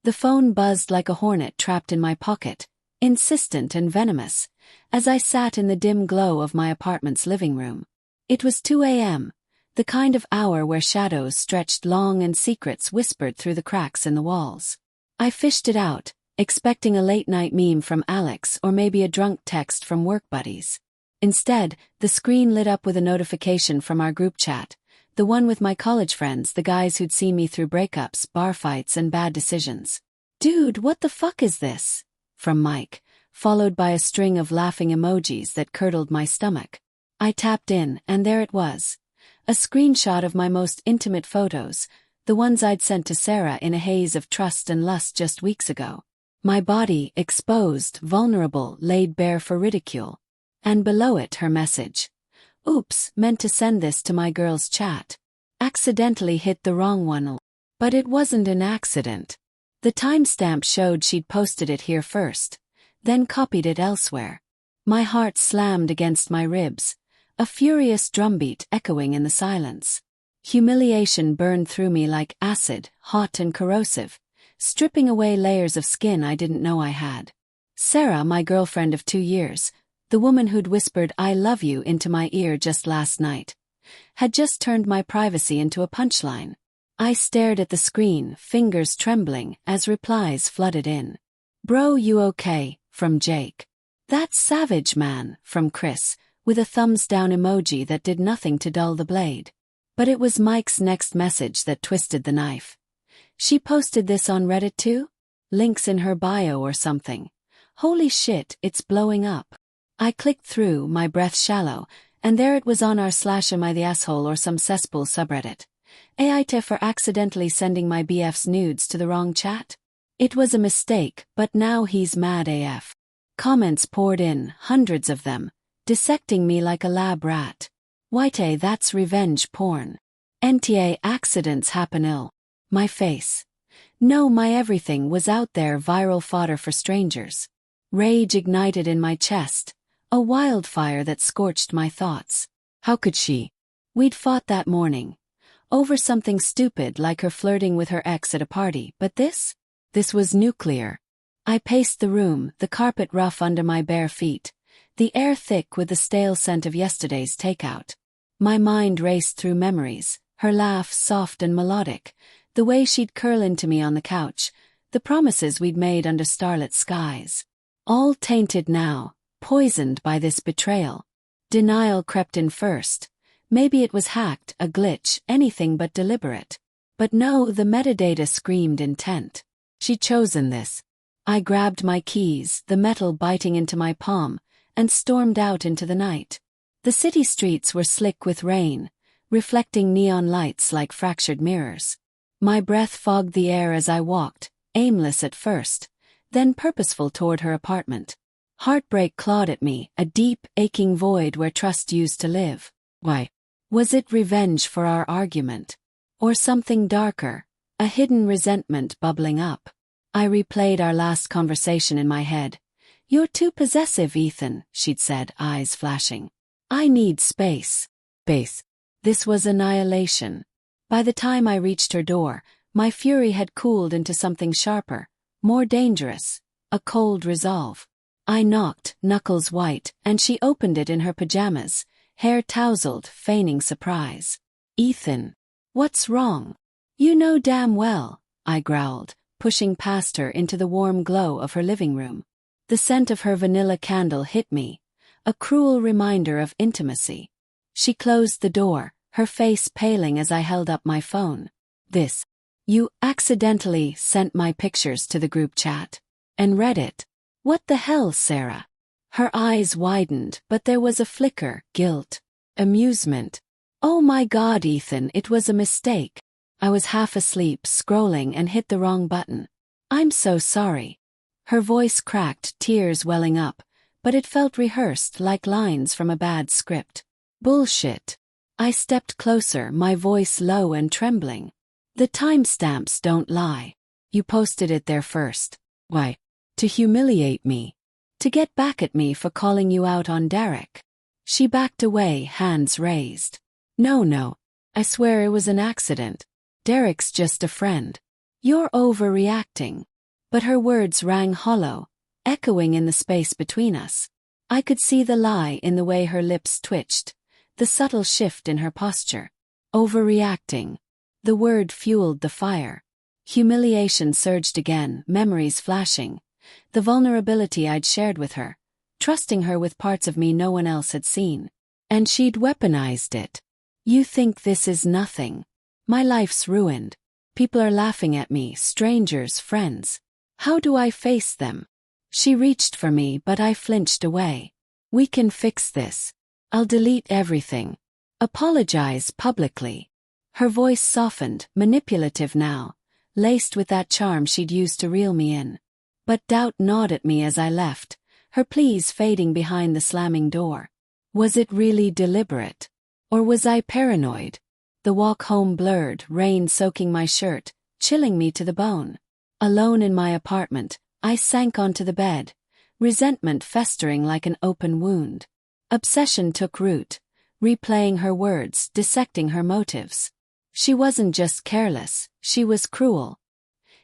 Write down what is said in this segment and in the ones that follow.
The phone buzzed like a hornet trapped in my pocket, insistent and venomous, as I sat in the dim glow of my apartment's living room. It was 2 a.m., the kind of hour where shadows stretched long and secrets whispered through the cracks in the walls. I fished it out, expecting a late-night meme from Alex or maybe a drunk text from work buddies. Instead, the screen lit up with a notification from our group chat, the one with my college friends, the guys who'd seen me through breakups, bar fights, and bad decisions. "Dude, what the fuck is this?" from Mike, followed by a string of laughing emojis that curdled my stomach. I tapped in, and there it was. A screenshot of my most intimate photos, the ones I'd sent to Sarah in a haze of trust and lust just weeks ago. My body, exposed, vulnerable, laid bare for ridicule. And below it her message. "Oops, meant to send this to my girl's chat. Accidentally hit the wrong one." But it wasn't an accident. The timestamp showed she'd posted it here first, then copied it elsewhere. My heart slammed against my ribs, a furious drumbeat echoing in the silence. Humiliation burned through me like acid, hot and corrosive, stripping away layers of skin I didn't know I had. Sarah, my girlfriend of 2 years, the woman who'd whispered "I love you" into my ear just last night, had just turned my privacy into a punchline. I stared at the screen, fingers trembling, as replies flooded in. "Bro, you okay?" from Jake. "That's savage, man," from Chris, with a thumbs down emoji that did nothing to dull the blade. But it was Mike's next message that twisted the knife. "She posted this on Reddit too? Links in her bio or something. Holy shit, it's blowing up." I clicked through, my breath shallow, and there it was on r/am I the asshole or some cesspool subreddit. AIT for accidentally sending my BF's nudes to the wrong chat? It was a mistake, but now he's mad AF. Comments poured in, hundreds of them, dissecting me like a lab rat. "White, that's revenge porn. NTA, accidents happen ill." My face. No, my everything was out there, viral fodder for strangers. Rage ignited in my chest, a wildfire that scorched my thoughts. How could she? We'd fought that morning. Over something stupid like her flirting with her ex at a party, but this? This was nuclear. I paced the room, the carpet rough under my bare feet, the air thick with the stale scent of yesterday's takeout. My mind raced through memories, her laugh soft and melodic, the way she'd curl into me on the couch, the promises we'd made under starlit skies. All tainted now, poisoned by this betrayal. Denial crept in first. Maybe it was hacked, a glitch, anything but deliberate. But no, the metadata screamed intent. She'd chosen this. I grabbed my keys, the metal biting into my palm, and stormed out into the night. The city streets were slick with rain, reflecting neon lights like fractured mirrors. My breath fogged the air as I walked, aimless at first, then purposeful toward her apartment. Heartbreak clawed at me, a deep, aching void where trust used to live. Why? Was it revenge for our argument? Or something darker, a hidden resentment bubbling up? I replayed our last conversation in my head. "You're too possessive, Ethan," she'd said, eyes flashing. "I need space." Space. This was annihilation. By the time I reached her door, my fury had cooled into something sharper, more dangerous, a cold resolve. I knocked, knuckles white, and she opened it in her pajamas, hair tousled, feigning surprise. "Ethan, what's wrong?" "You know damn well," I growled, pushing past her into the warm glow of her living room. The scent of her vanilla candle hit me, a cruel reminder of intimacy. She closed the door, her face paling as I held up my phone. "This. You accidentally sent my pictures to the group chat. And read it. What the hell, Sarah?" Her eyes widened, but there was a flicker, guilt, amusement. "Oh my God, Ethan, it was a mistake. I was half asleep, scrolling, and hit the wrong button. I'm so sorry." Her voice cracked, tears welling up, but it felt rehearsed like lines from a bad script. "Bullshit." I stepped closer, my voice low and trembling. "The timestamps don't lie. You posted it there first. Why? To humiliate me. To get back at me for calling you out on Derek." She backed away, hands raised. No, I swear it was an accident. Derek's just a friend." "You're overreacting." But her words rang hollow, echoing in the space between us. I could see the lie in the way her lips twitched, the subtle shift in her posture. Overreacting. The word fueled the fire. Humiliation surged again, memories flashing. The vulnerability I'd shared with her, trusting her with parts of me no one else had seen. And she'd weaponized it. You think this is nothing. My life's ruined. People are laughing at me, strangers, friends. How do I face them? She reached for me, but I flinched away. We can fix this. I'll delete everything. Apologize publicly. Her voice softened, manipulative now, laced with that charm she'd used to reel me in. But doubt gnawed at me as I left, her pleas fading behind the slamming door. Was it really deliberate? Or was I paranoid? The walk home blurred, rain soaking my shirt, chilling me to the bone. Alone in my apartment, I sank onto the bed, resentment festering like an open wound. Obsession took root, replaying her words, dissecting her motives. She wasn't just careless, she was cruel.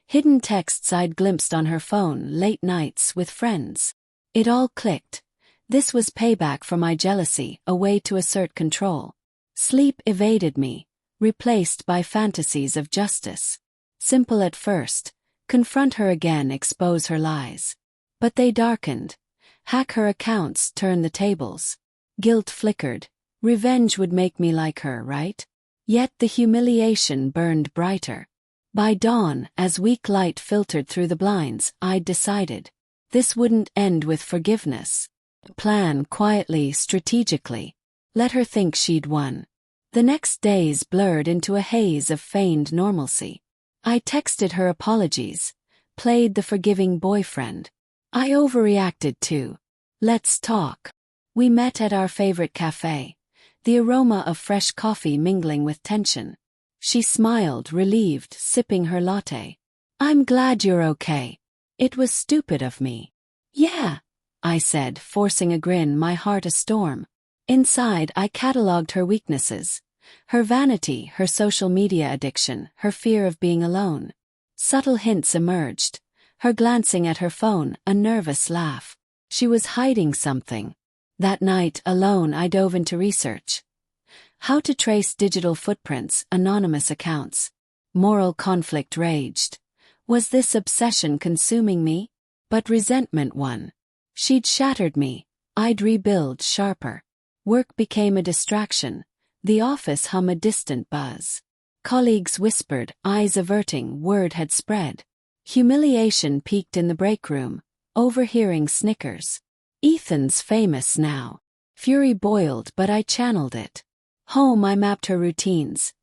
Hidden texts I'd glimpsed on her phone, late nights with friends. It all clicked. This was payback for my jealousy, a way to assert control. Sleep evaded me, replaced by fantasies of justice. Simple at first, confront her again, expose her lies. But they darkened. Hack her accounts, turn the tables. Guilt flickered. Revenge would make me like her, right? Yet the humiliation burned brighter. By dawn, as weak light filtered through the blinds, I'd decided. This wouldn't end with forgiveness. Plan quietly, strategically. Let her think she'd won. The next days blurred into a haze of feigned normalcy. I texted her apologies, played the forgiving boyfriend. I overreacted too. Let's talk. We met at our favorite cafe, the aroma of fresh coffee mingling with tension. She smiled, relieved, sipping her latte. I'm glad you're okay. It was stupid of me. Yeah, I said, forcing a grin, my heart a storm. Inside, I catalogued her weaknesses. Her vanity, her social media addiction, her fear of being alone. Subtle hints emerged. Her glancing at her phone, a nervous laugh. She was hiding something. That night, alone, I dove into research. How to trace digital footprints, anonymous accounts. Moral conflict raged. Was this obsession consuming me? But resentment won. She'd shattered me. I'd rebuild sharper. Work became a distraction. The office hum a distant buzz. Colleagues whispered, eyes averting, word had spread. Humiliation peaked in the break room, overhearing snickers. Ethan's famous now. Fury boiled, but I channeled it. Home, I mapped her routines.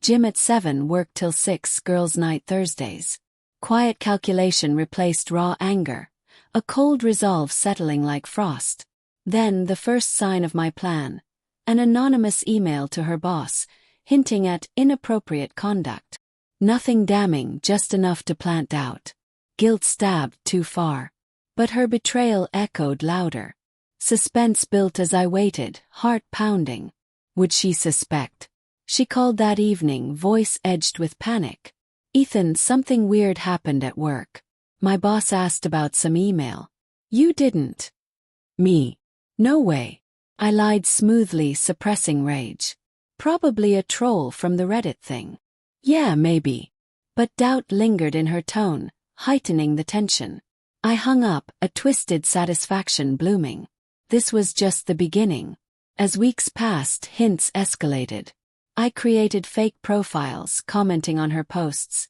Gym at 7, work till 6, girls' night Thursdays. Quiet calculation replaced raw anger, a cold resolve settling like frost. Then the first sign of my plan, an anonymous email to her boss, hinting at inappropriate conduct. Nothing damning, just enough to plant doubt. Guilt stabbed too far. But her betrayal echoed louder. Suspense built as I waited, heart pounding. Would she suspect? She called that evening, voice edged with panic. Ethan, something weird happened at work. My boss asked about some email. You didn't. Me. No way. I lied smoothly, suppressing rage. Probably a troll from the Reddit thing. Yeah, maybe. But doubt lingered in her tone, heightening the tension. I hung up, a twisted satisfaction blooming. This was just the beginning. As weeks passed, hints escalated. I created fake profiles, commenting on her posts.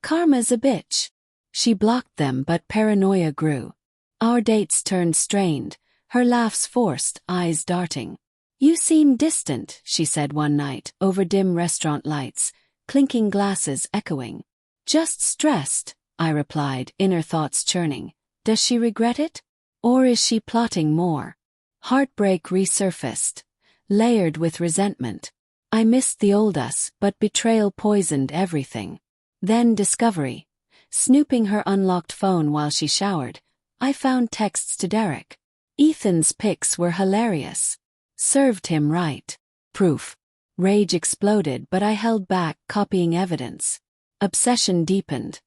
Karma's a bitch. She blocked them, but paranoia grew. Our dates turned strained, her laughs forced, eyes darting. You seem distant, she said one night, over dim restaurant lights, clinking glasses echoing. Just stressed, I replied, inner thoughts churning. Does she regret it? Or is she plotting more? Heartbreak resurfaced, layered with resentment. I missed the old us, but betrayal poisoned everything. Then discovery. Snooping her unlocked phone while she showered, I found texts to Derek. Ethan's pics were hilarious. Served him right. Proof. Rage exploded, but I held back, copying evidence. Obsession deepened.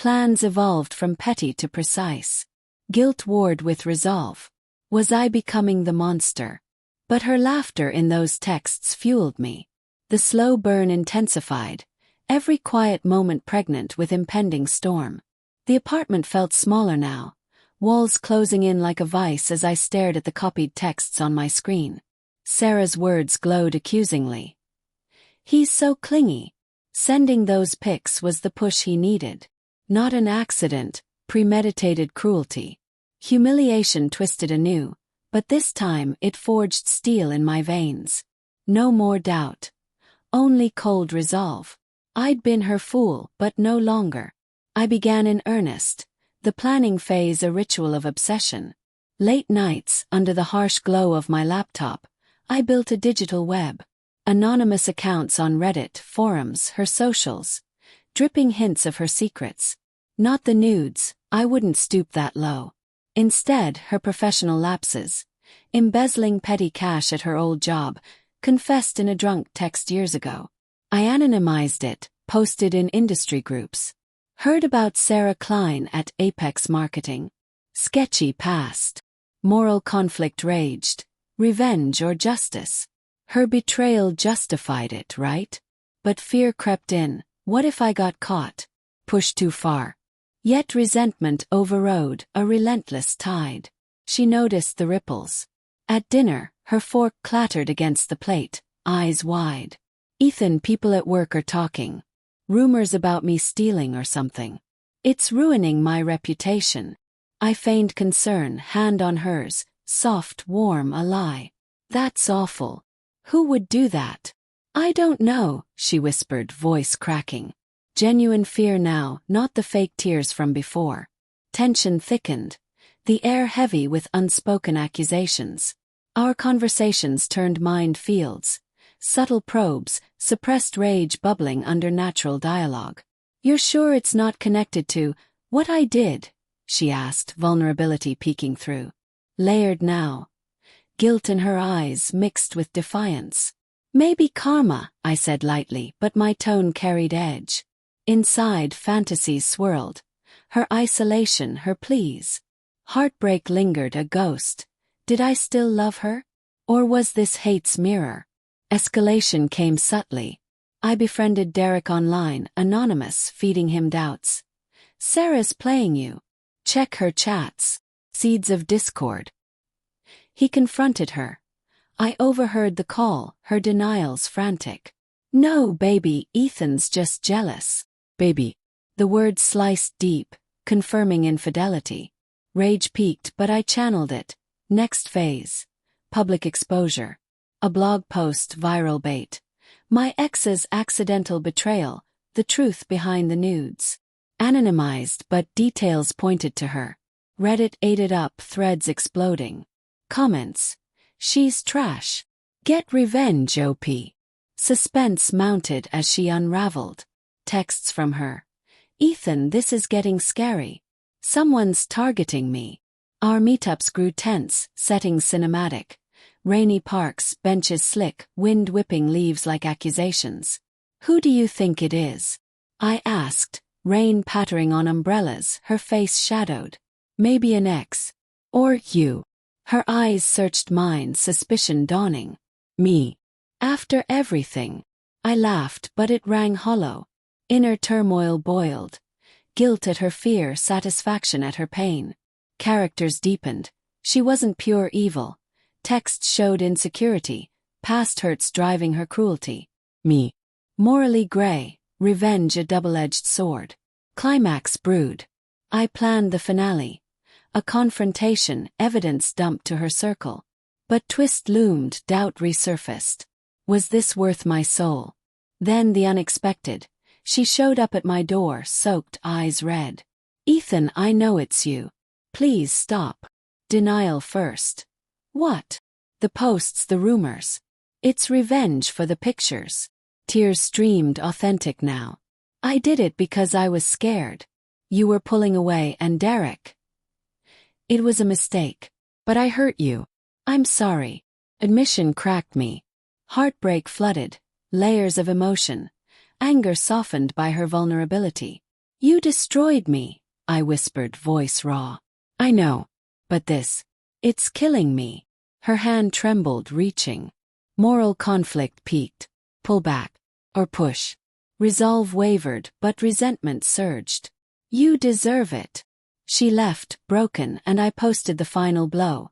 plans evolved from petty to precise. Guilt warred with resolve. Was I becoming the monster? But her laughter in those texts fueled me. The slow burn intensified, every quiet moment pregnant with impending storm. The apartment felt smaller now, walls closing in like a vice as I stared at the copied texts on my screen. Sarah's words glowed accusingly. He's so clingy. Sending those pics was the push he needed. Not an accident, premeditated cruelty. Humiliation twisted anew, but this time it forged steel in my veins. No more doubt. Only cold resolve. I'd been her fool, but no longer. I began in earnest, the planning phase a ritual of obsession. Late nights, under the harsh glow of my laptop, I built a digital web. Anonymous accounts on Reddit, forums, her socials. Dripping hints of her secrets. Not the nudes, I wouldn't stoop that low. Instead, her professional lapses. Embezzling petty cash at her old job, confessed in a drunk text years ago. I anonymized it, posted in industry groups. Heard about Sarah Klein at Apex Marketing. Sketchy past. Moral conflict raged. Revenge or justice? Her betrayal justified it, right? But fear crept in. What if I got caught? Pushed too far. Yet resentment overrode, a relentless tide. She noticed the ripples. At dinner, her fork clattered against the plate, eyes wide. Ethan, people at work are talking. Rumors about me stealing or something. It's ruining my reputation. I feigned concern, hand on hers, soft, warm, a lie. That's awful. Who would do that? I don't know, she whispered, voice cracking. Genuine fear now, not the fake tears from before. Tension thickened, the air heavy with unspoken accusations. Our conversations turned mind fields. Subtle probes, suppressed rage bubbling under natural dialogue. You're sure it's not connected to what I did? She asked, vulnerability peeking through. Layered now. Guilt in her eyes mixed with defiance. Maybe karma, I said lightly, but my tone carried edge. Inside, fantasies swirled. Her isolation, her pleas. Heartbreak lingered, a ghost. Did I still love her? Or was this hate's mirror? Escalation came subtly. I befriended Derek online, anonymous, feeding him doubts. Sarah's playing you. Check her chats. Seeds of discord. He confronted her. I overheard the call, her denials frantic. No, baby, Ethan's just jealous. Baby. The words sliced deep, confirming infidelity. Rage peaked, but I channeled it. Next phase. Public exposure. A blog post, viral bait. My ex's accidental betrayal, the truth behind the nudes. Anonymized, but details pointed to her. Reddit ate it up, threads exploding. Comments. She's trash. Get revenge, OP. Suspense mounted as she unraveled. Texts from her. Ethan, this is getting scary. Someone's targeting me. Our meetups grew tense, settings cinematic. Rainy parks, benches slick, wind whipping leaves like accusations. Who do you think it is? I asked, rain pattering on umbrellas, her face shadowed. Maybe an ex. Or you. Her eyes searched mine, suspicion dawning. Me. After everything. I laughed, but it rang hollow. Inner turmoil boiled. Guilt at her fear, satisfaction at her pain. Characters deepened. She wasn't pure evil. Texts showed insecurity, past hurts driving her cruelty. Me. Morally gray, revenge a double-edged sword. Climax brewed. I planned the finale. A confrontation, evidence dumped to her circle. But twist loomed, doubt resurfaced. Was this worth my soul? Then the unexpected. She showed up at my door, soaked, eyes red. Ethan, I know it's you. Please stop. Denial first. What? The posts, the rumors. It's revenge for the pictures. Tears streamed, authentic now. I did it because I was scared. You were pulling away, and Derek. It was a mistake. But I hurt you. I'm sorry. Admission cracked me. Heartbreak flooded. Layers of emotion. Anger softened by her vulnerability. You destroyed me, I whispered, voice raw. I know. But it's killing me. Her hand trembled, reaching. Moral conflict peaked. Pull back. Or push. Resolve wavered, but resentment surged. You deserve it. She left, broken, and I posted the final blow.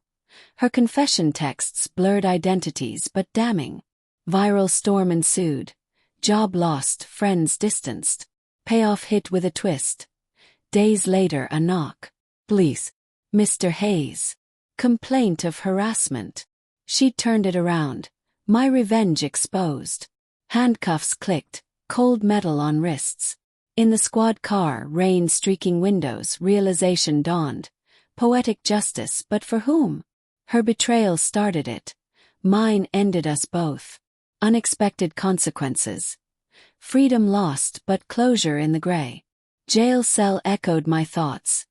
Her confession texts blurred identities but damning. Viral storm ensued. Job lost, friends distanced. Payoff hit with a twist. Days later, a knock. Please. Mr. Hayes. Complaint of harassment. She'd turned it around. My revenge exposed. Handcuffs clicked, cold metal on wrists. In the squad car, rain streaking windows, realization dawned. Poetic justice, but for whom? Her betrayal started it. Mine ended us both. Unexpected consequences. Freedom lost, but closure in the gray. Jail cell echoed my thoughts.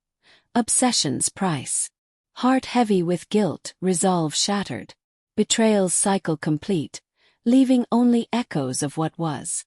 Obsession's price. Heart heavy with guilt, resolve shattered. Betrayal's cycle complete, leaving only echoes of what was.